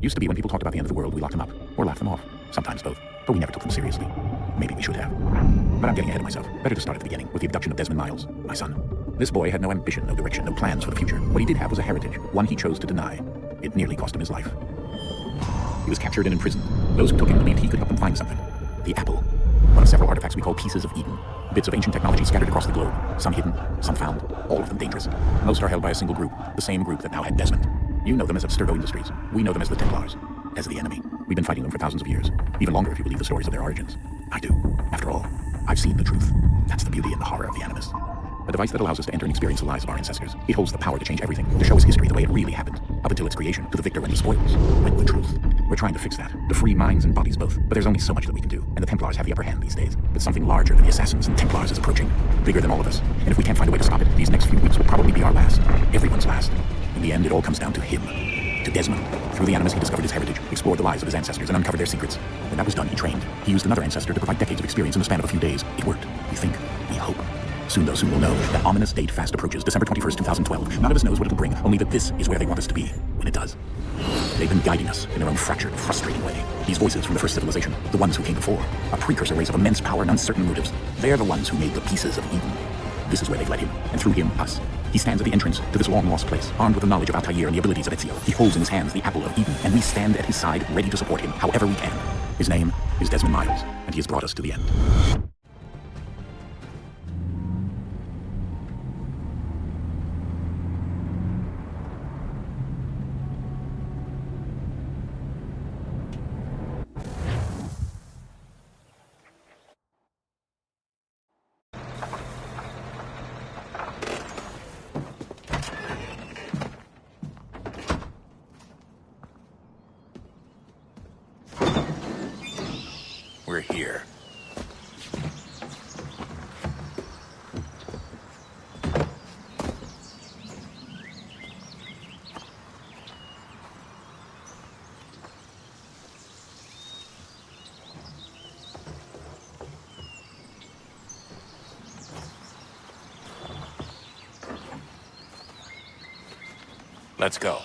Used to be when people talked about the end of the world, we locked them up, or laughed them off. Sometimes both, but we never took them seriously. Maybe we should have. But I'm getting ahead of myself. Better to start at the beginning, with the abduction of Desmond Miles, my son. This boy had no ambition, no direction, no plans for the future. What he did have was a heritage, one he chose to deny. It nearly cost him his life. He was captured and imprisoned. Those who took him believed he could help them find something. The apple. One of several artifacts we call pieces of Eden. Bits of ancient technology scattered across the globe. Some hidden, some found. All of them dangerous. Most are held by a single group. The same group that now had Desmond. You know them as Abstergo Industries. We know them as the Templars. As the enemy. We've been fighting them for thousands of years. Even longer if you believe the stories of their origins. I do. After all, I've seen the truth. That's the beauty and the horror of the Animus. A device that allows us to enter and experience the lives of our ancestors. It holds the power to change everything, to show us history the way it really happened, up until its creation, to the victor when the spoils, when the truth. We're trying to fix that, to free minds and bodies both, but there's only so much that we can do, and the Templars have the upper hand these days. But something larger than the Assassins and Templars is approaching, bigger than all of us, and if we can't find a way to stop it, these next few weeks will probably be our last, everyone's last. In the end, it all comes down to him, to Desmond. Through the Animus, he discovered his heritage, explored the lives of his ancestors, and uncovered their secrets. When that was done, he trained. He used another ancestor to provide decades of experience in the span of a few days. It worked. We think. We hope. Soon we'll know. That ominous date fast approaches, December 21st, 2012. None of us knows what it'll bring, only that this is where they want us to be, when it does. They've been guiding us in their own fractured, frustrating way. These voices from the first civilization, the ones who came before, a precursor race of immense power and uncertain motives. They're the ones who made the pieces of Eden. This is where they've led him, and through him, us. He stands at the entrance to this long-lost place, armed with the knowledge of Altair and the abilities of Ezio. He holds in his hands the apple of Eden, and we stand at his side, ready to support him, however we can. His name is Desmond Miles, and he has brought us to the end. We're here. Let's go.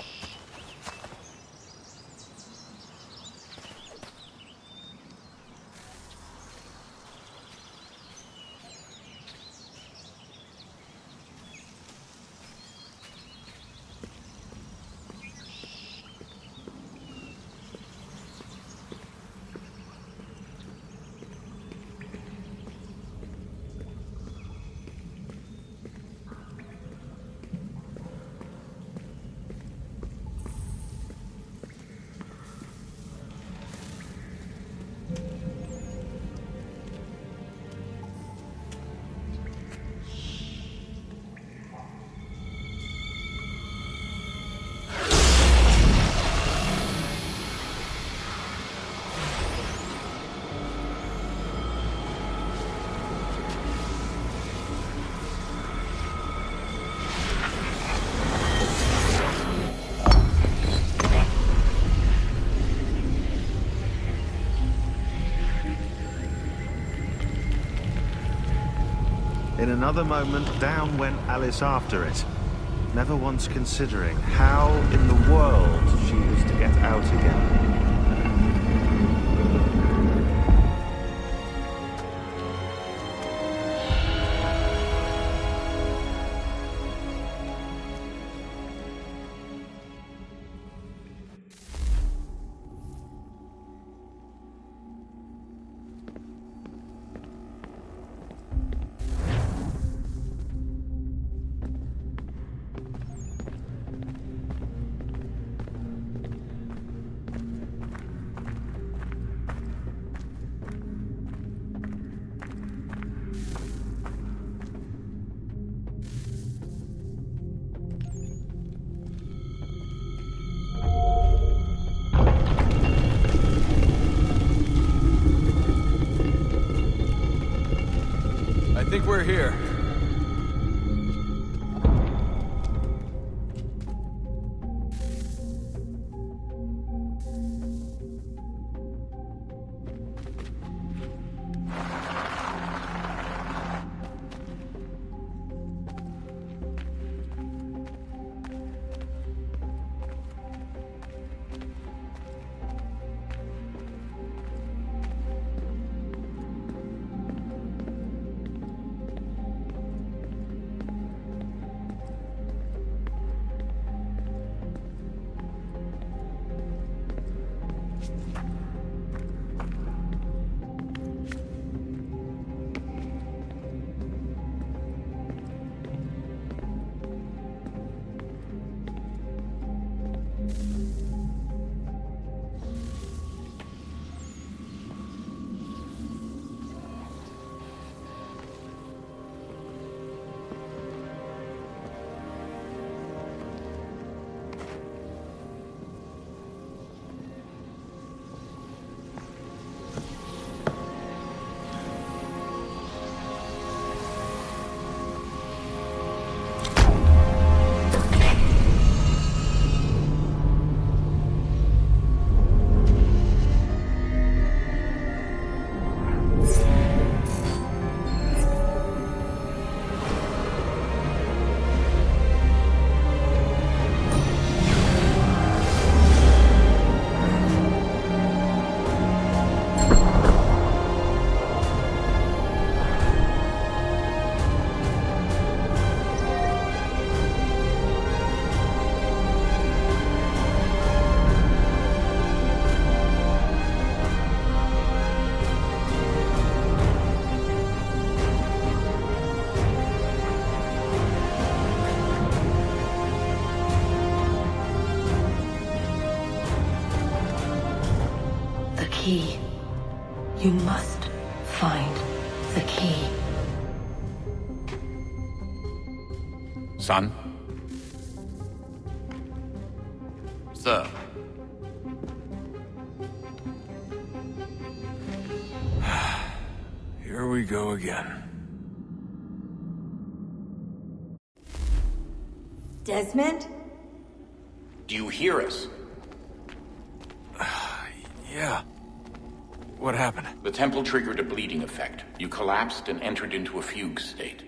In another moment, down went Alice after it, never once considering how in the world she was to get out again. I think we're here. key. You must find the key. Son? Sir. Here we go again. Desmond? Do you hear us? Yeah. What happened? The temple triggered a bleeding effect. You collapsed and entered into a fugue state.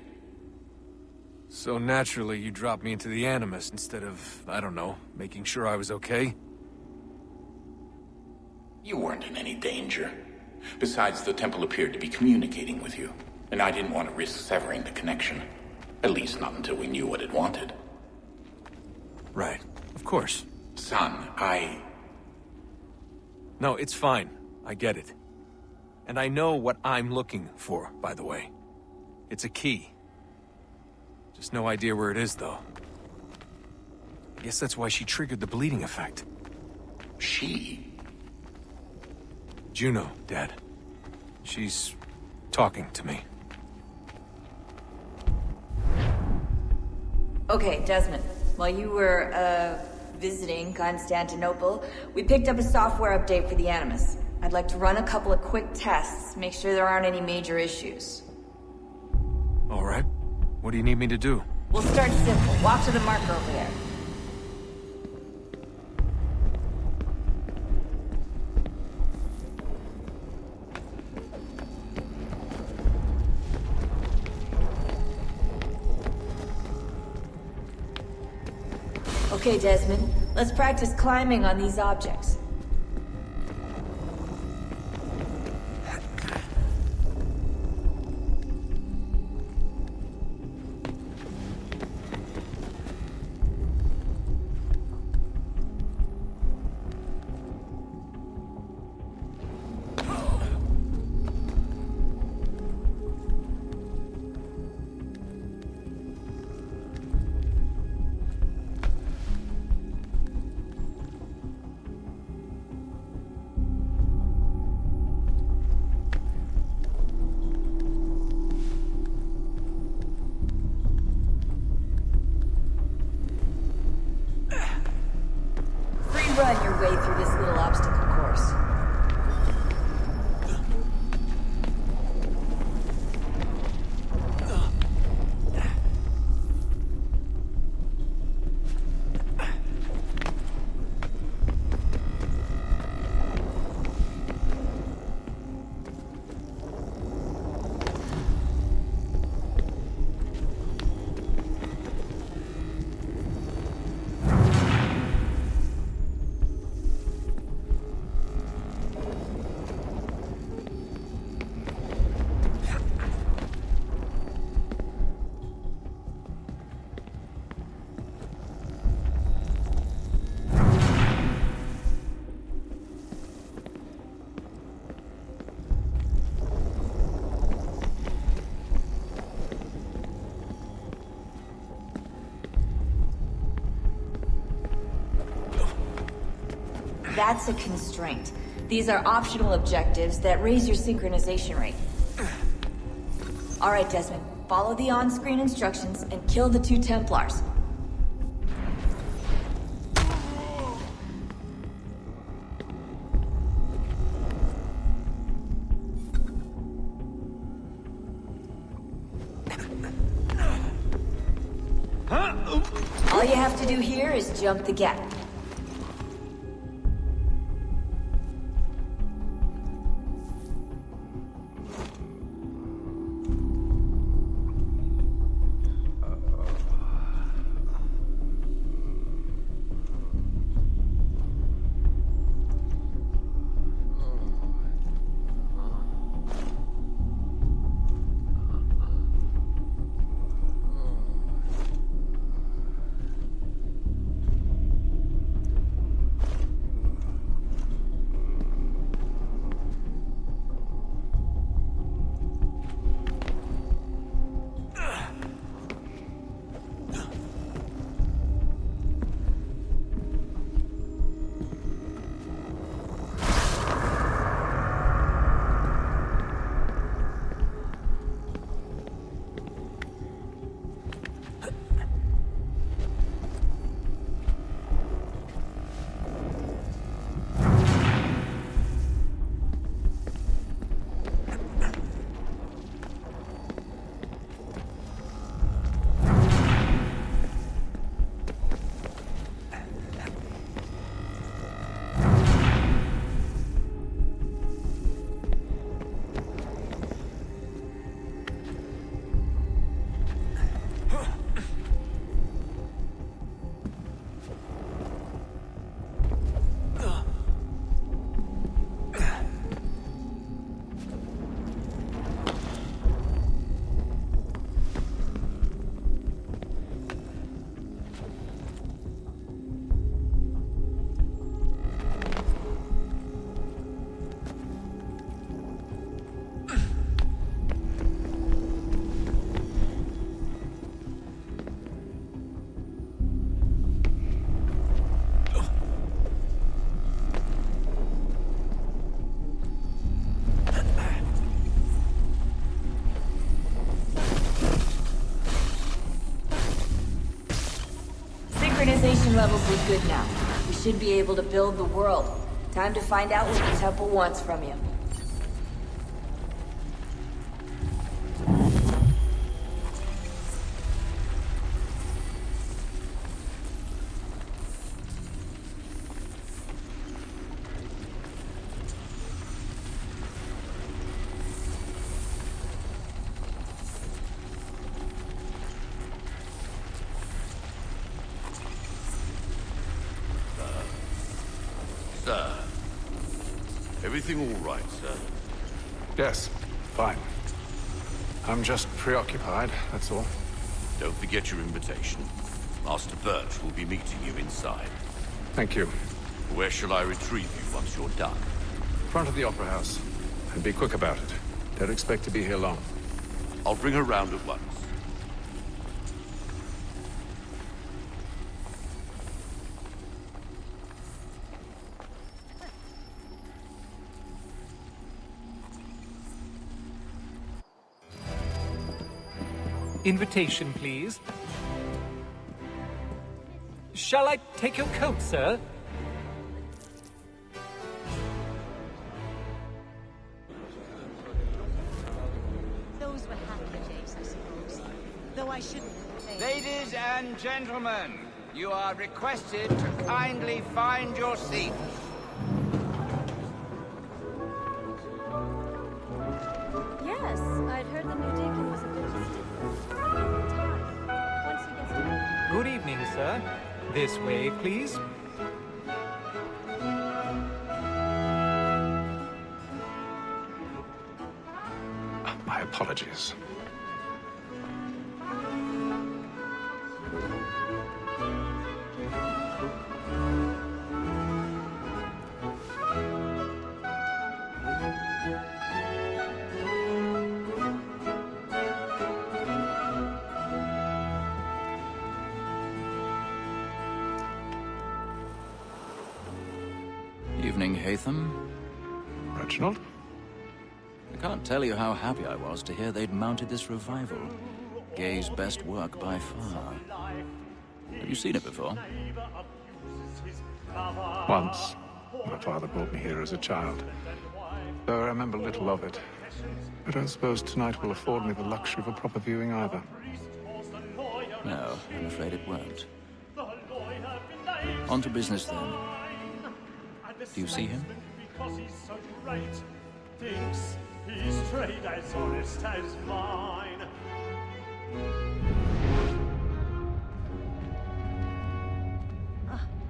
So naturally, you dropped me into the Animus instead of, I don't know, making sure I was okay? You weren't in any danger. Besides, the temple appeared to be communicating with you, and I didn't want to risk severing the connection. At least not until we knew what it wanted. Right. Of course. Son, No, it's fine. I get it. And I know what I'm looking for, by the way. It's a key. Just no idea where it is, though. I guess that's why she triggered the bleeding effect. She? Juno, Dad. She's talking to me. Okay, Desmond. While you were, visiting Constantinople, we picked up a software update for the Animus. I'd like to run a couple of quick tests, make sure there aren't any major issues. All right. What do you need me to do? We'll start simple. Walk to the marker over there. Okay, Desmond. Let's practice climbing on these objects. Run your way through this little obstacle course. That's a constraint. These are optional objectives that raise your synchronization rate. Alright, Desmond. Follow the on-screen instructions and kill the 2 Templars. All you have to do here is jump the gap. Production levels look good now. We should be able to build the world. Time to find out what the temple wants from you. Sir. Everything all right, sir? Yes, fine. I'm just preoccupied, that's all. Don't forget your invitation. Master Birch will be meeting you inside. Thank you. Where shall I retrieve you once you're done? Front of the Opera House. And be quick about it. Don't expect to be here long. I'll bring her round at once. Invitation, please. Shall I take your coat, sir? Those were happier days, I suppose. Though I shouldn't complain. Ladies and gentlemen, you are requested to kindly find your seats. Yes, I'd heard the new deacon was a bit stiff. Once he gets to... Good evening, sir. This way, please. My apologies. Evening, Haytham. Reginald? I can't tell you how happy I was to hear they'd mounted this revival. Gay's best work by far. Have you seen it before? Once. My father brought me here as a child. Though I remember little of it. I don't suppose tonight will afford me the luxury of a proper viewing either. No, I'm afraid it won't. On to business then. Do you see him? Because he's so great, thinks his trade as honest as mine.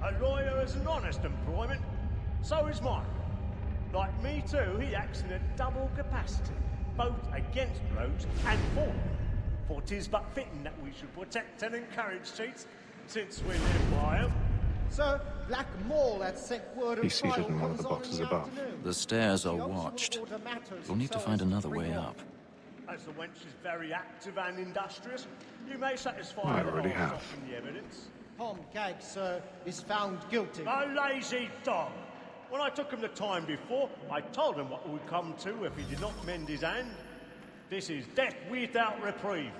A lawyer is an honest employment, so is mine. Like me too, he acts in a double capacity, both against rogues and for them. For 'tis but fitting that we should protect and encourage cheats, since we live by 'em. Sir, Black Mall had sent word of He's seated trial in one of comes the on boxes in above. afternoon. The stairs are She also watched. order matters You'll need to so find as another bring way on. up. As the wench is very active and industrious, you may satisfy I that already I'll have. soften the evidence. Tom Gag, sir, is found guilty. A lazy dog! When I took him the time before, I told him what would come to if he did not mend his hand. This is death without reprieve.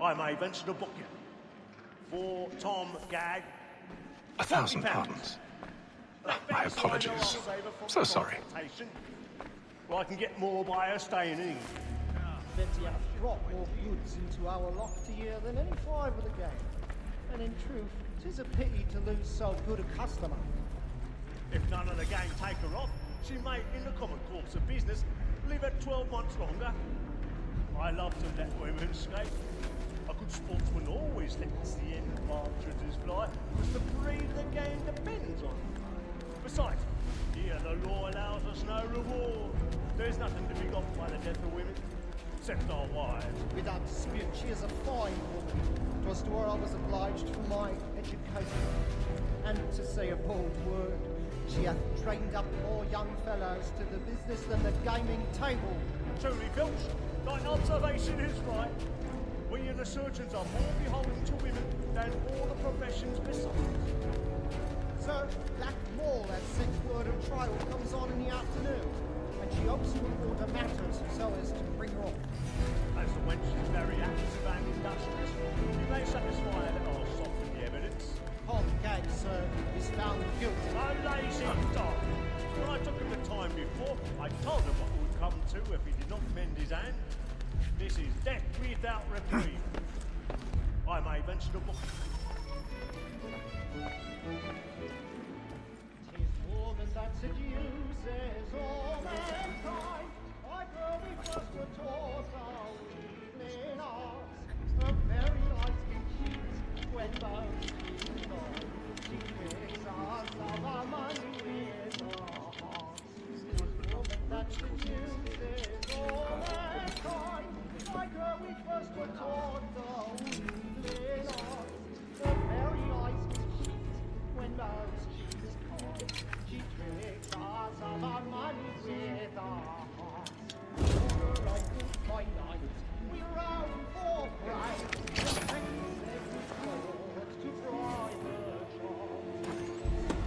I may venture to book you. For Tom Gag. 1,000 £40. pardons. My apologies. So sorry. Or I can get more by her staying in. Bet you have brought more goods into our loft here than any five of the game. And in truth, 'tis a pity to lose so good a customer. If none of the gang take her off, she may, in the common course of business, live at 12 months longer. I love to let women escape. A good sportsman always lets the end partridges fly, because the breed of the game depends on it. Besides, here the law allows us no reward. There's nothing to be got by the death of women, except our wives. Without dispute, she is a fine woman. 'Twas to her I was obliged for my education. And to say a bold word, she hath trained up more young fellows to the business than the gaming table. Truly, Filch, thine observation is right. We and the surgeons are more beholden to women than all the professions besides. Sir, Black Mall has sent word of trial comes on in the afternoon, and she hopes you will order matters so as to bring her off. As the wench is very active and industrious, you may satisfy her that I'll soften the evidence. Tom found guilty. So lazy dog. When I took him the time before, I told him what would come to if he did not mend his hand. This is death without reprieve. I may venture to book. Tis woman that seduces all mankind. Like her we first were taught our evening arts. Her very eyes can cheat when both is gone. She tricks us of our money with her hearts. Tis woman that seduces all mankind. Like her we first were taught our evening arts. Her very eyes can cheat when both is gone. She tricks us of our money with our hearts. Over like good fine nights, we round for pride. The things every court to try the charm.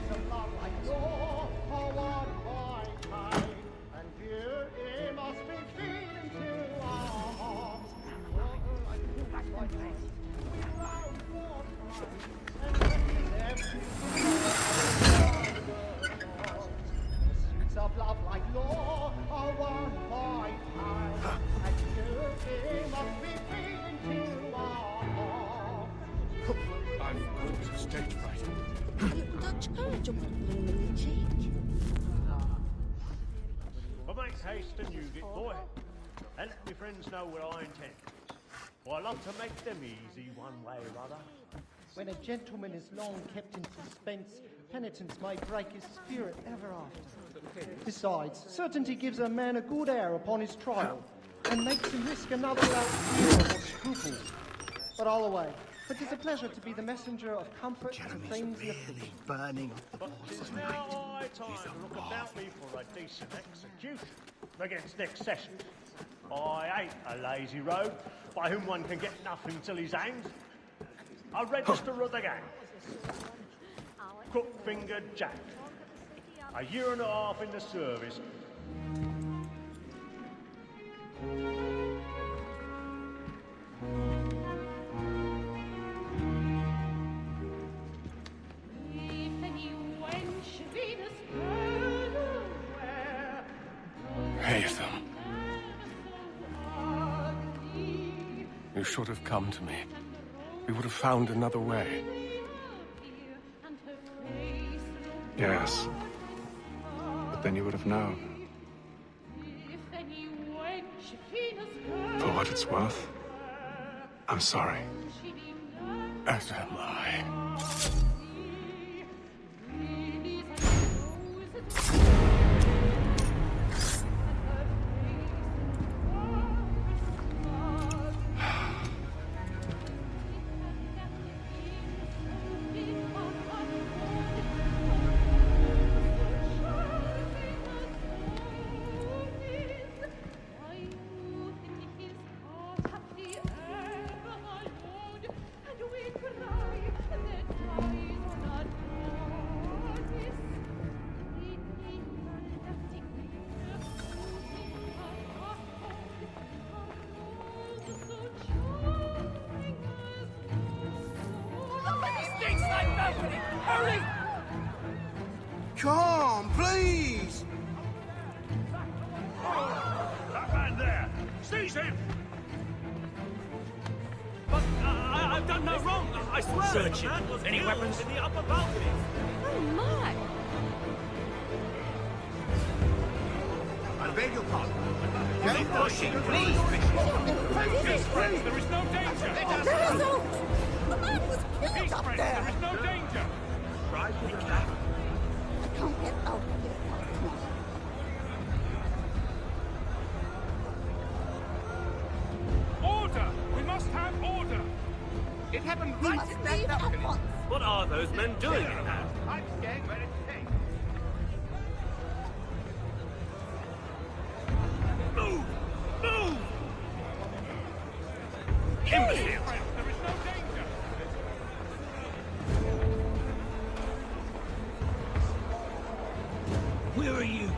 So love like law, are one by time, and here it must be feeding to our hearts. Over like good fine nights, we round for pride. And things every court to try the charm. Pursuits of love like law are one by time, and here it must be feeding to our hearts. I've got stage fright. Dutch courage on cheek. But make haste and use it, boy. And let my friends know what I intend. For I love to make them easy one way or other. When a gentleman is long kept in suspense, penitence may break his spirit ever after. Besides, certainty gives a man a good air upon his trial, and makes him risk another without fear or scruple. But all away, it is a pleasure to be the messenger of comfort to things in affliction. Burning but 'tis now high time to look about me for a decent execution against next session. I hate a lazy rogue by whom one can get nothing till he's hanged. A register of the gang. Crook-fingered Jack. A year and a half in the service. Haytham. You should have come to me. We would have found another way. Yes. But then you would have known. For what it's worth, I'm sorry. As am I. Hurry! Come, please! That man there! Seize him! But I've done no wrong. I swear. Search the man him. was Any killed weapons? in the upper balcony. Oh my! I beg your pardon. Don't push it, please. Please, Friends, there is no danger. The man was killed Peace, up friends, there! there is no danger. Right, we can. I can't get out of here. Order! We must have order. It happened We right must in that leave at balcony. once. What are those men doing in that? I'm staying where it's safe. Move! Move! Imbecile! There is no danger. Where are you going?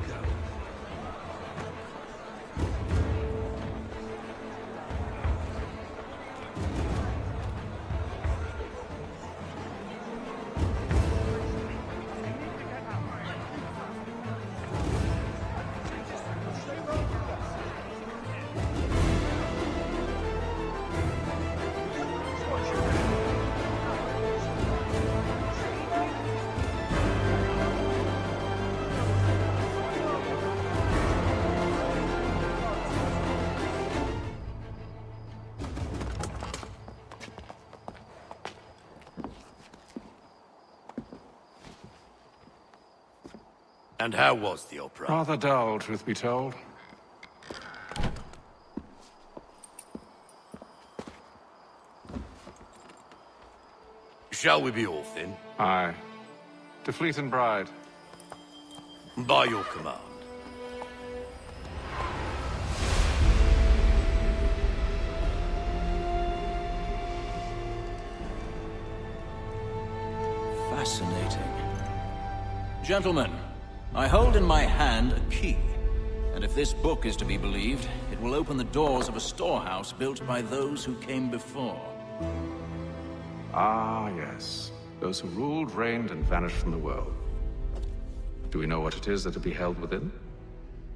And how was the opera? Rather dull, truth be told. Shall we be off then? Aye. To Fleet and Bride. By your command. Fascinating. Gentlemen, I hold in my hand a key. And if this book is to be believed, it will open the doors of a storehouse built by those who came before. Ah, yes. Those who ruled, reigned, and vanished from the world. Do we know what it is that will be held within?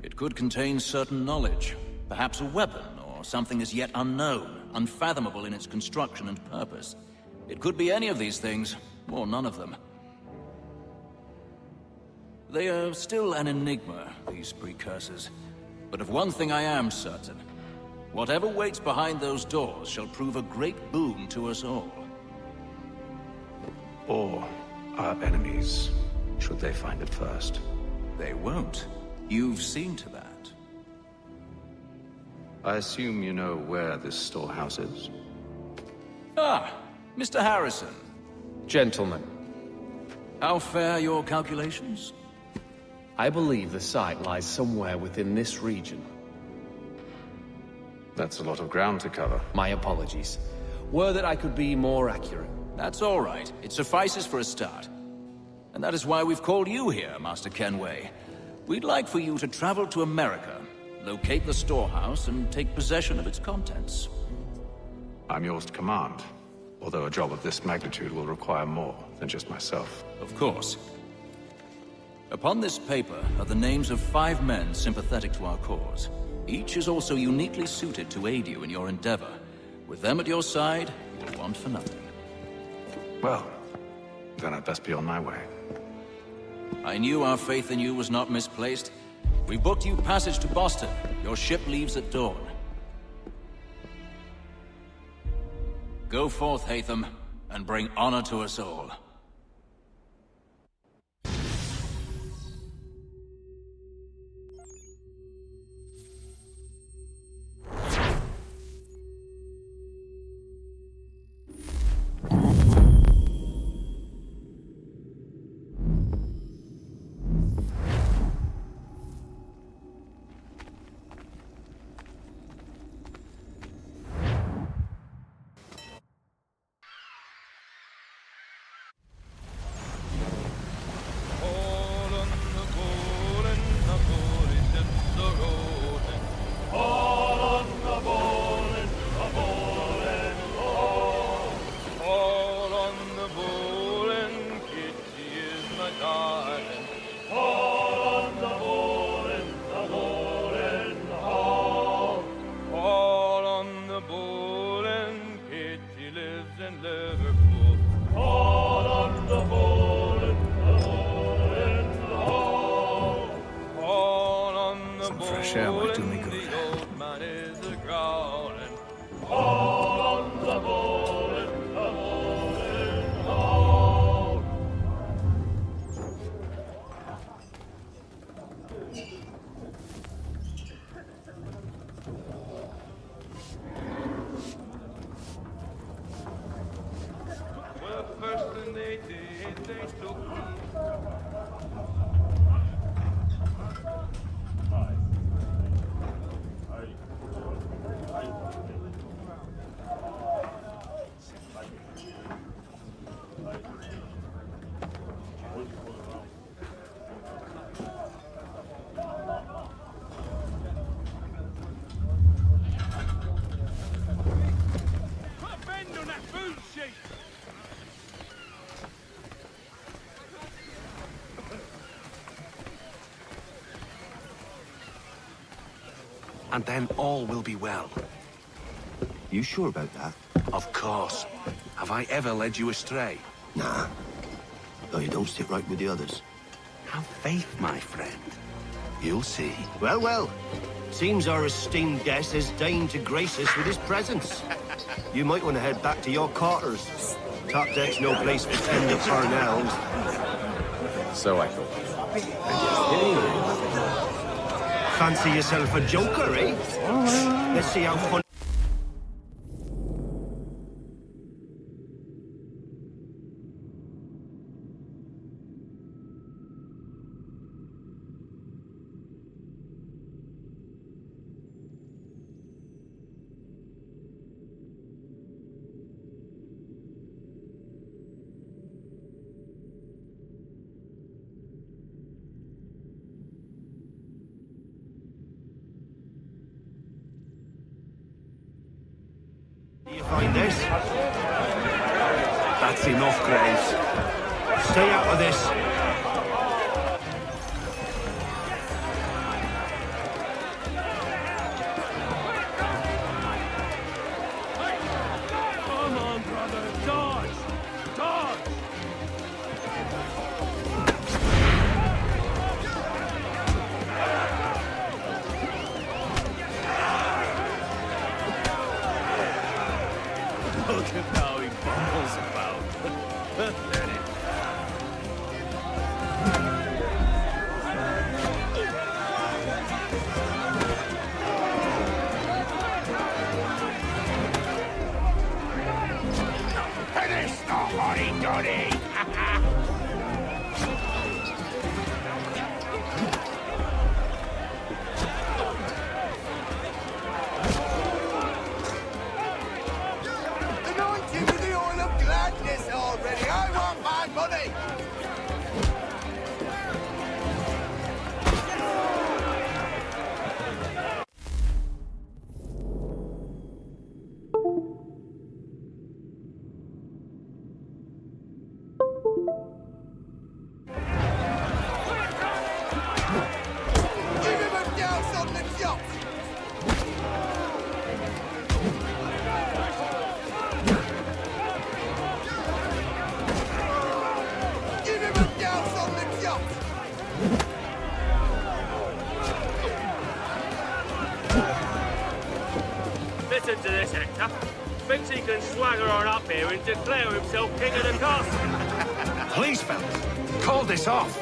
It could contain certain knowledge. Perhaps a weapon, or something as yet unknown, unfathomable in its construction and purpose. It could be any of these things, or none of them. They are still an enigma, these precursors. But of one thing I am certain. Whatever waits behind those doors shall prove a great boon to us all. Or our enemies, should they find it first. They won't. You've seen to that. I assume you know where this storehouse is? Ah, Mr. Harrison. Gentlemen. How fare your calculations? I believe the site lies somewhere within this region. That's a lot of ground to cover. My apologies. Were that I could be more accurate. That's all right. It suffices for a start. And that is why we've called you here, Master Kenway. We'd like for you to travel to America, locate the storehouse, and take possession of its contents. I'm yours to command, although a job of this magnitude will require more than just myself. Of course. Upon this paper are the names of 5 men sympathetic to our cause. Each is also uniquely suited to aid you in your endeavor. With them at your side, you'll want for nothing. Well, then I'd best be on my way. I knew our faith in you was not misplaced. We booked you passage to Boston. Your ship leaves at dawn. Go forth, Haytham, and bring honor to us all. Share might do me good. And then all will be well. You sure about that? Of course. Have I ever led you astray? Nah. Though you don't sit right with the others. Have faith, my friend. You'll see. Well, well. Seems our esteemed guest has deigned to grace us with his presence. You might want to head back to your quarters. Top deck's no place for tender Parnells. So I thought. Fancy yourself a joker, eh? Let's see how fun. You find this? That's enough, Graves. Stay out of this. Come on, brother, dodge! Dodge! Look at how he bumbles about. Pathetic. Finish the hotty-toddy! Anointing with the oil of gladness already. I want my money. Give him a douse on the chop. Give him a douse on the chop. Listen to this, Hector. Thinks he can swagger on up here and declare himself king of the castle. Please, fellas, call this off.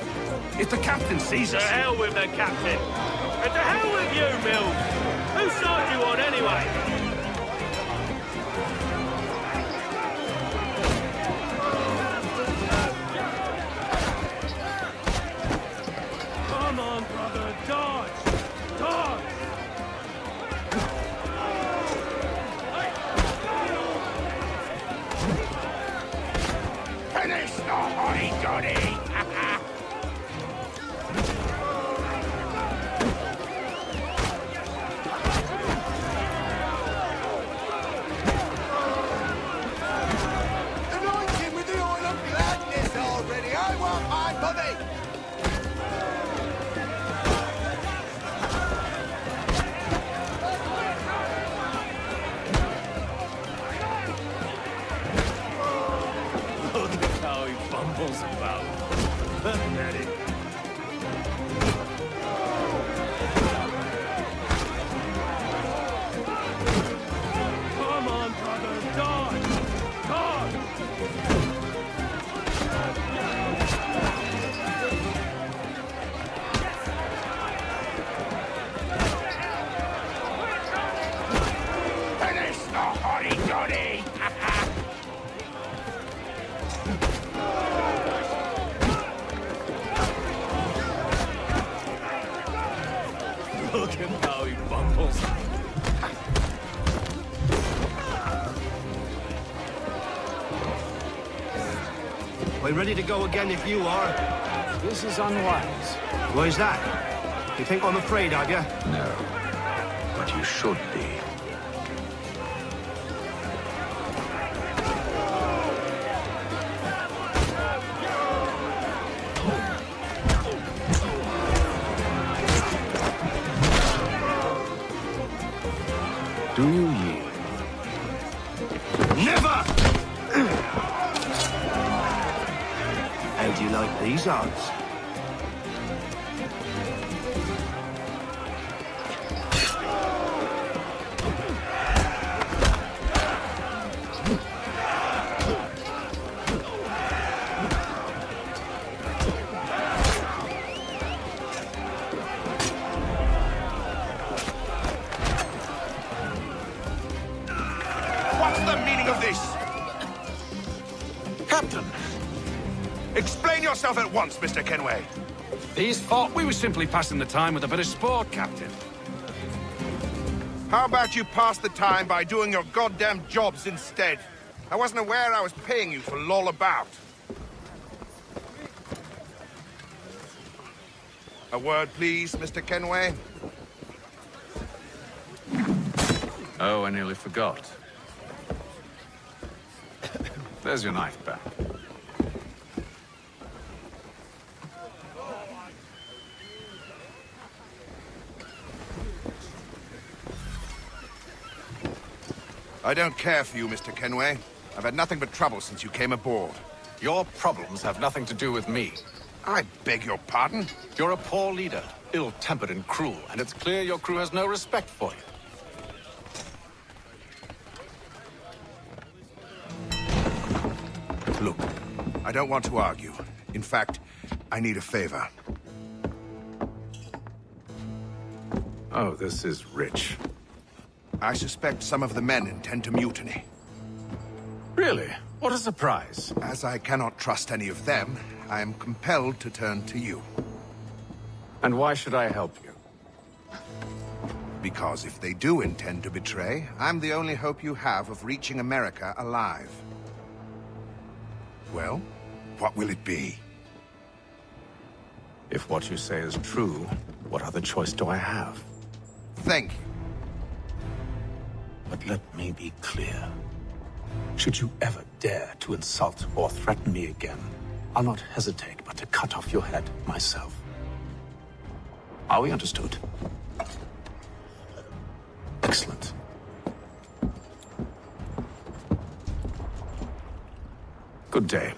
If the captain sees To us... hell with the captain. And to hell with you, Mills. Whose side you on, anyway? Come on, brother, dodge! Dodge! Finish the hotty-toddy! Anointing with the oil of gladness already. I want my money. Look at how he bumbles about. Pathetic. Come on, brother, dodge! Dodge! Finish the hotty-toddy. Look at how he bumbles. We're ready to go again if you are. This is unwise. Why is that? You think I'm afraid of you? No. But you should be. Do you yield? Never! How do you like these odds? Explain yourself at once, Mr. Kenway. These thought we were simply passing the time with a bit of sport, Captain. How about you pass the time by doing your goddamn jobs instead? I wasn't aware I was paying you to loll about. A word, please, Mr. Kenway. Oh, I nearly forgot. There's your knife back. I don't care for you, Mr. Kenway. I've had nothing but trouble since you came aboard. Your problems have nothing to do with me. I beg your pardon? You're a poor leader, ill-tempered and cruel, and it's clear your crew has no respect for you. Look, I don't want to argue. In fact, I need a favor. Oh, this is rich. I suspect some of the men intend to mutiny. Really? What a surprise. As I cannot trust any of them, I am compelled to turn to you. And why should I help you? Because if they do intend to betray, I'm the only hope you have of reaching America alive. Well, what will it be? If what you say is true, what other choice do I have? Thank you. But let me be clear. Should you ever dare to insult or threaten me again, I'll not hesitate but to cut off your head myself. Are we understood? Excellent. Good day.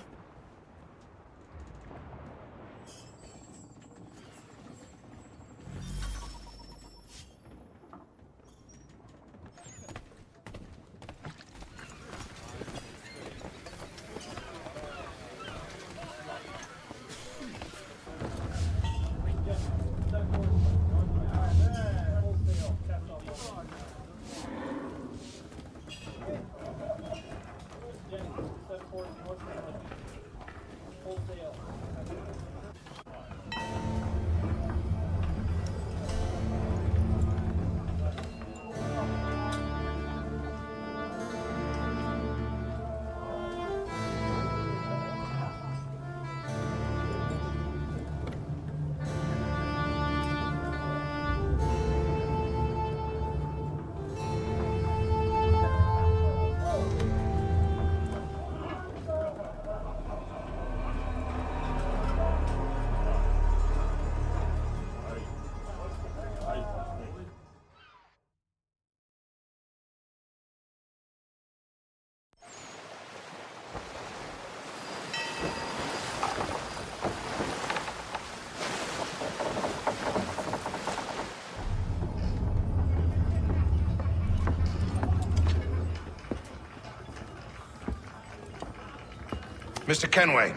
Mr. Kenway.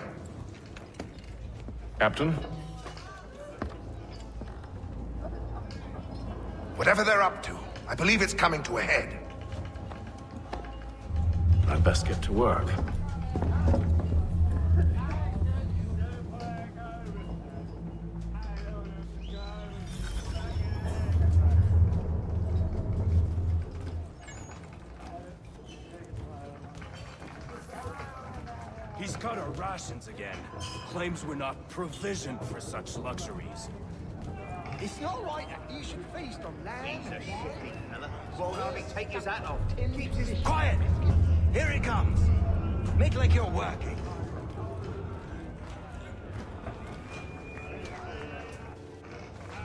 Captain? Whatever they're up to, I believe it's coming to a head. I'd best get to work. He's cut our rations again. Claims we're not provisioned for such luxuries. It's not right that you should feast on land. He's a shipping fella. Won't hardly take his hat off. Keeps his... Quiet! Here he comes. Make like you're working.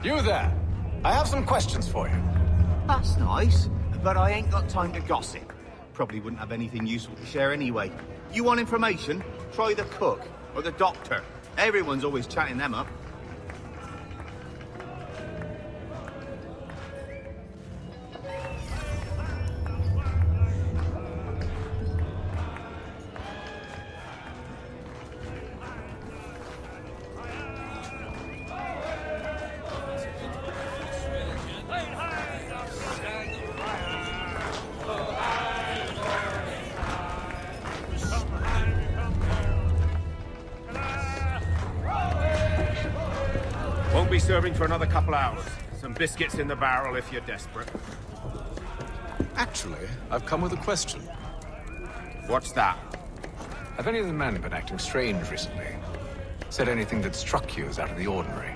You there! I have some questions for you. That's nice, but I ain't got time to gossip. Probably wouldn't have anything useful to share anyway. You want information? Try the cook or the doctor. Everyone's always chatting them up. Won't be serving for another couple hours. Some biscuits in the barrel if you're desperate. Actually, I've come with a question. What's that? Have any of the men been acting strange recently? Said anything that struck you as out of the ordinary?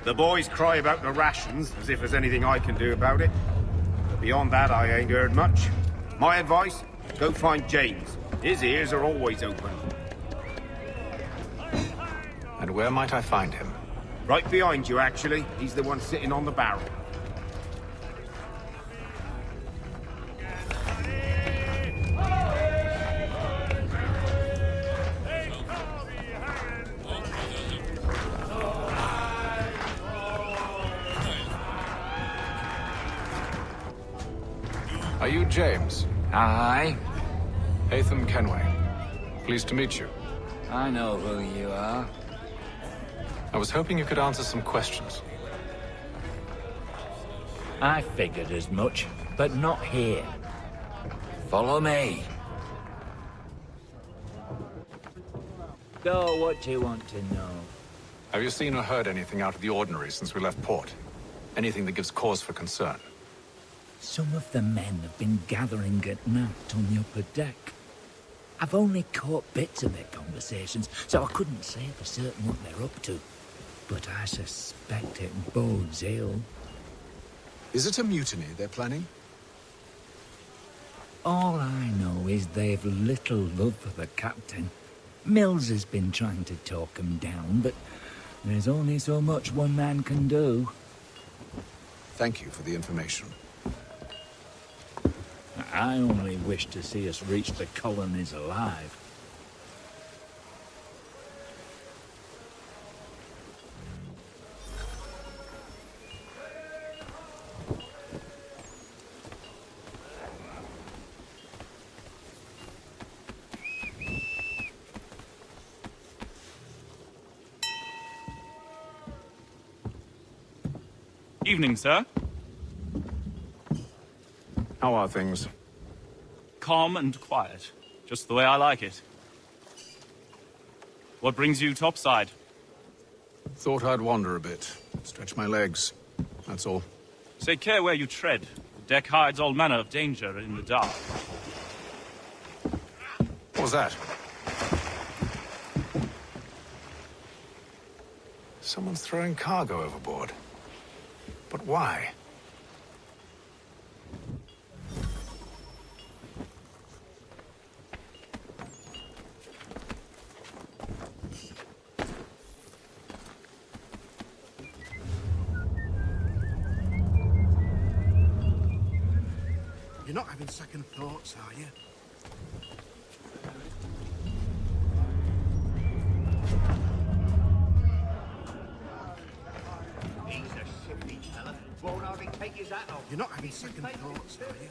The boys cry about the rations, as if there's anything I can do about it. But beyond that, I ain't heard much. My advice? Go find James. His ears are always open. And where might I find him? Right behind you, actually. He's the one sitting on the barrel. Are you James? Aye. Haytham Kenway. Pleased to meet you. I know who you are. I was hoping you could answer some questions. I figured as much, but not here. Follow me. So, what do you want to know? Have you seen or heard anything out of the ordinary since we left port? Anything that gives cause for concern? Some of the men have been gathering at night on the upper deck. I've only caught bits of their conversations, so I couldn't say for certain what they're up to. But I suspect it bodes ill. Is it a mutiny they're planning? All I know is they've little love for the captain. Mills has been trying to talk him down, but there's only so much one man can do. Thank you for the information. I only wish to see us reach the colonies alive. Evening, sir. How are things? Calm and quiet. Just the way I like it. What brings you topside? Thought I'd wander a bit. Stretch my legs. That's all. Take care where you tread. The deck hides all manner of danger in the dark. What was that? Someone's throwing cargo overboard. But why? You're not having second thoughts, are you? He's a shifty fella. Won't hardly take his hat off. You're not having second thoughts, are you?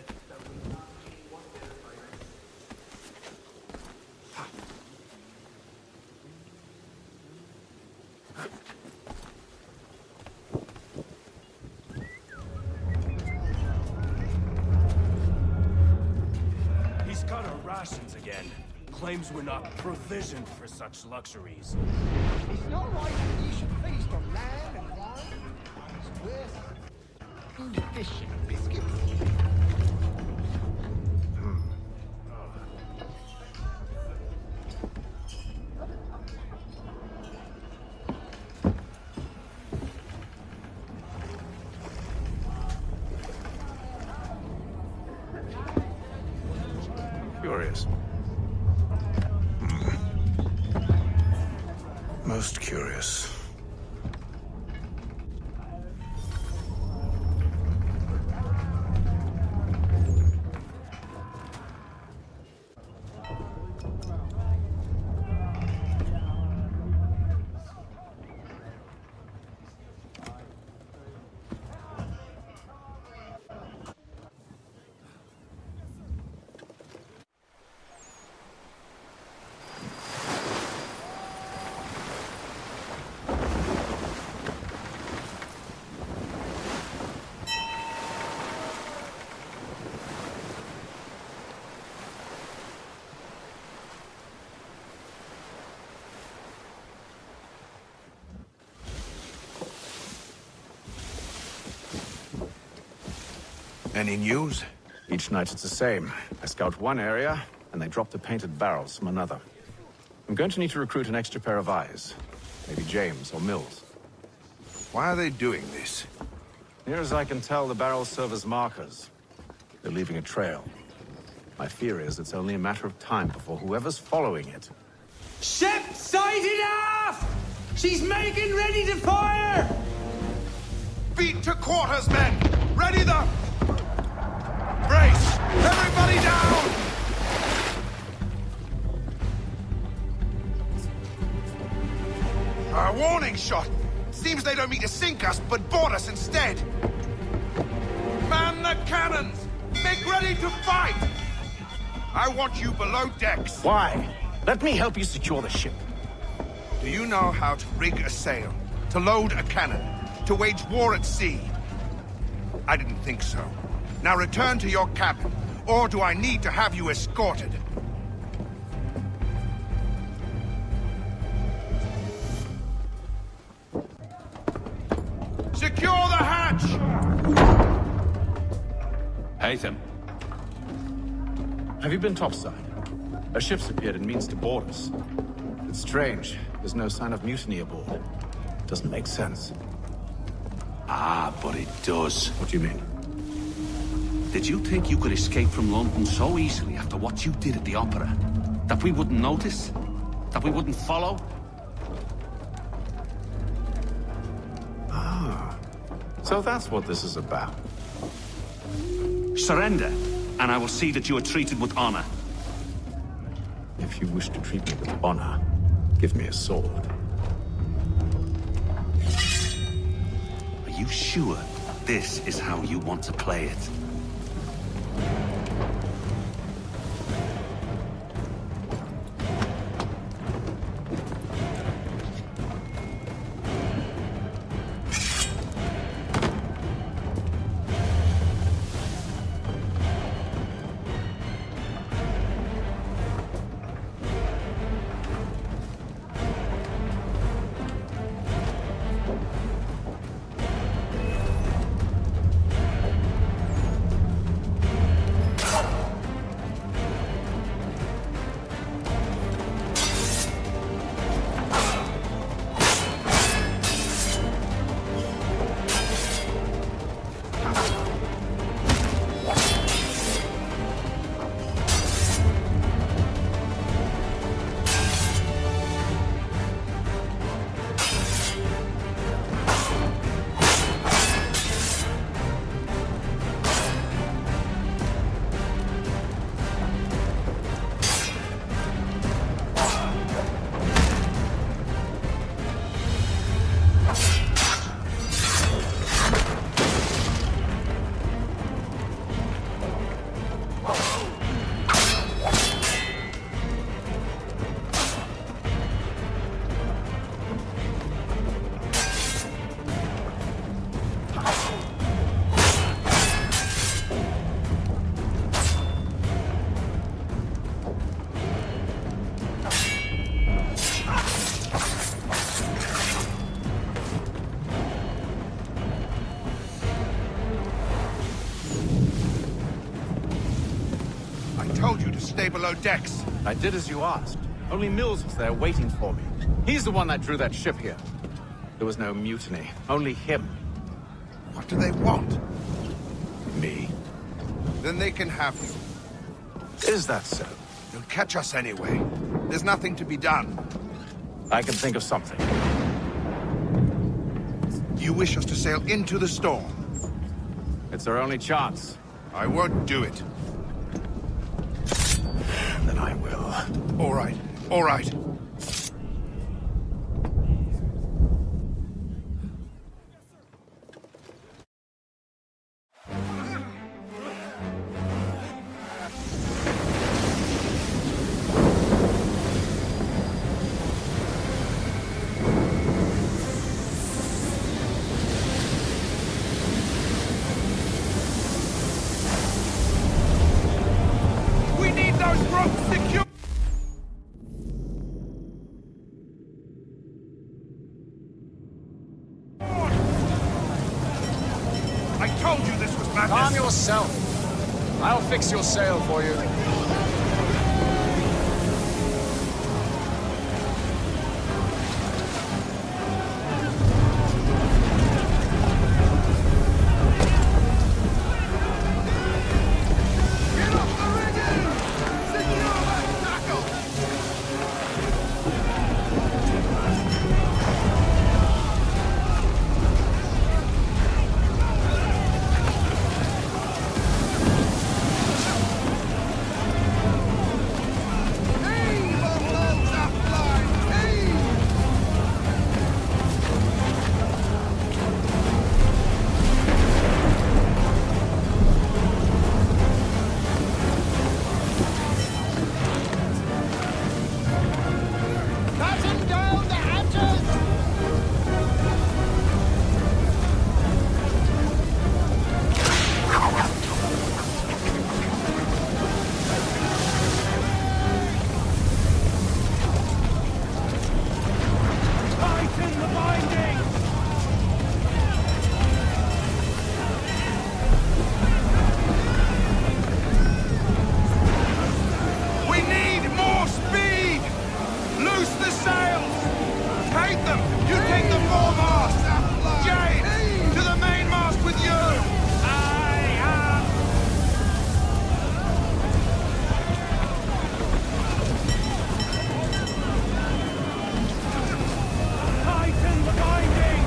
He's got our rations again. Claims we're not provisioned for such luxuries. It's not right that you should feast on lamb and wine. It's worse. Fish and biscuits. Curious. Most curious. Any news? Each night it's the same. I scout one area, and they drop the painted barrels from another. I'm going to need to recruit an extra pair of eyes. Maybe James or Mills. Why are they doing this? Near as I can tell, the barrels serve as markers. They're leaving a trail. My fear is it's only a matter of time before whoever's following it... Ship sighted aft! She's making ready to fire! Beat to quarters, men! Ready the... Brace! Everybody down! A warning shot! Seems they don't mean to sink us, but board us instead! Man the cannons! Make ready to fight! I want you below decks! Why? Let me help you secure the ship. Do you know how to rig a sail? To load a cannon? To wage war at sea? I didn't think so. Now return to your cabin, or do I need to have you escorted? Secure the hatch! Haytham. Have you been topside? A ship's appeared and means to board us. It's strange. There's no sign of mutiny aboard. Doesn't make sense. Ah, but it does. What do you mean? Did you think you could escape from London so easily after what you did at the opera? That we wouldn't notice? That we wouldn't follow? Ah. So that's what this is about. Surrender, and I will see that you are treated with honor. If you wish to treat me with honor, give me a sword. Are you sure this is how you want to play it? Stay below decks. I did as you asked. Only Mills was there waiting for me. He's the one that drew that ship here. There was no mutiny, only him. What do they want? Me. Then they can have you. Is that so? They'll catch us anyway. There's nothing to be done. I can think of something. You wish us to sail into the storm? It's our only chance. I won't do it. Then I will. All right. All right. We need those ropes secure. I told you this was madness. Calm yourself. I'll fix your sail for you. Haytham, you take the foremast! James, to the mainmast with you! Tighten the binding!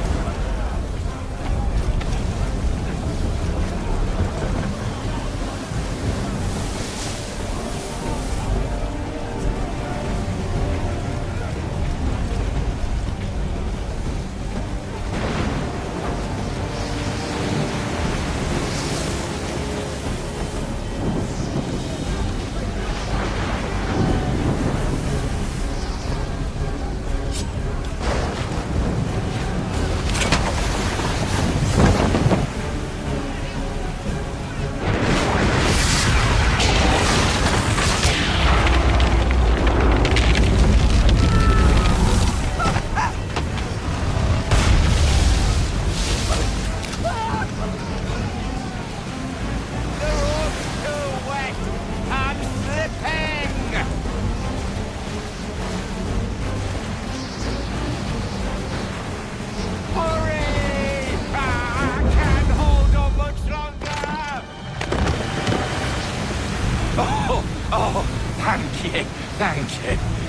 Oh, thank you.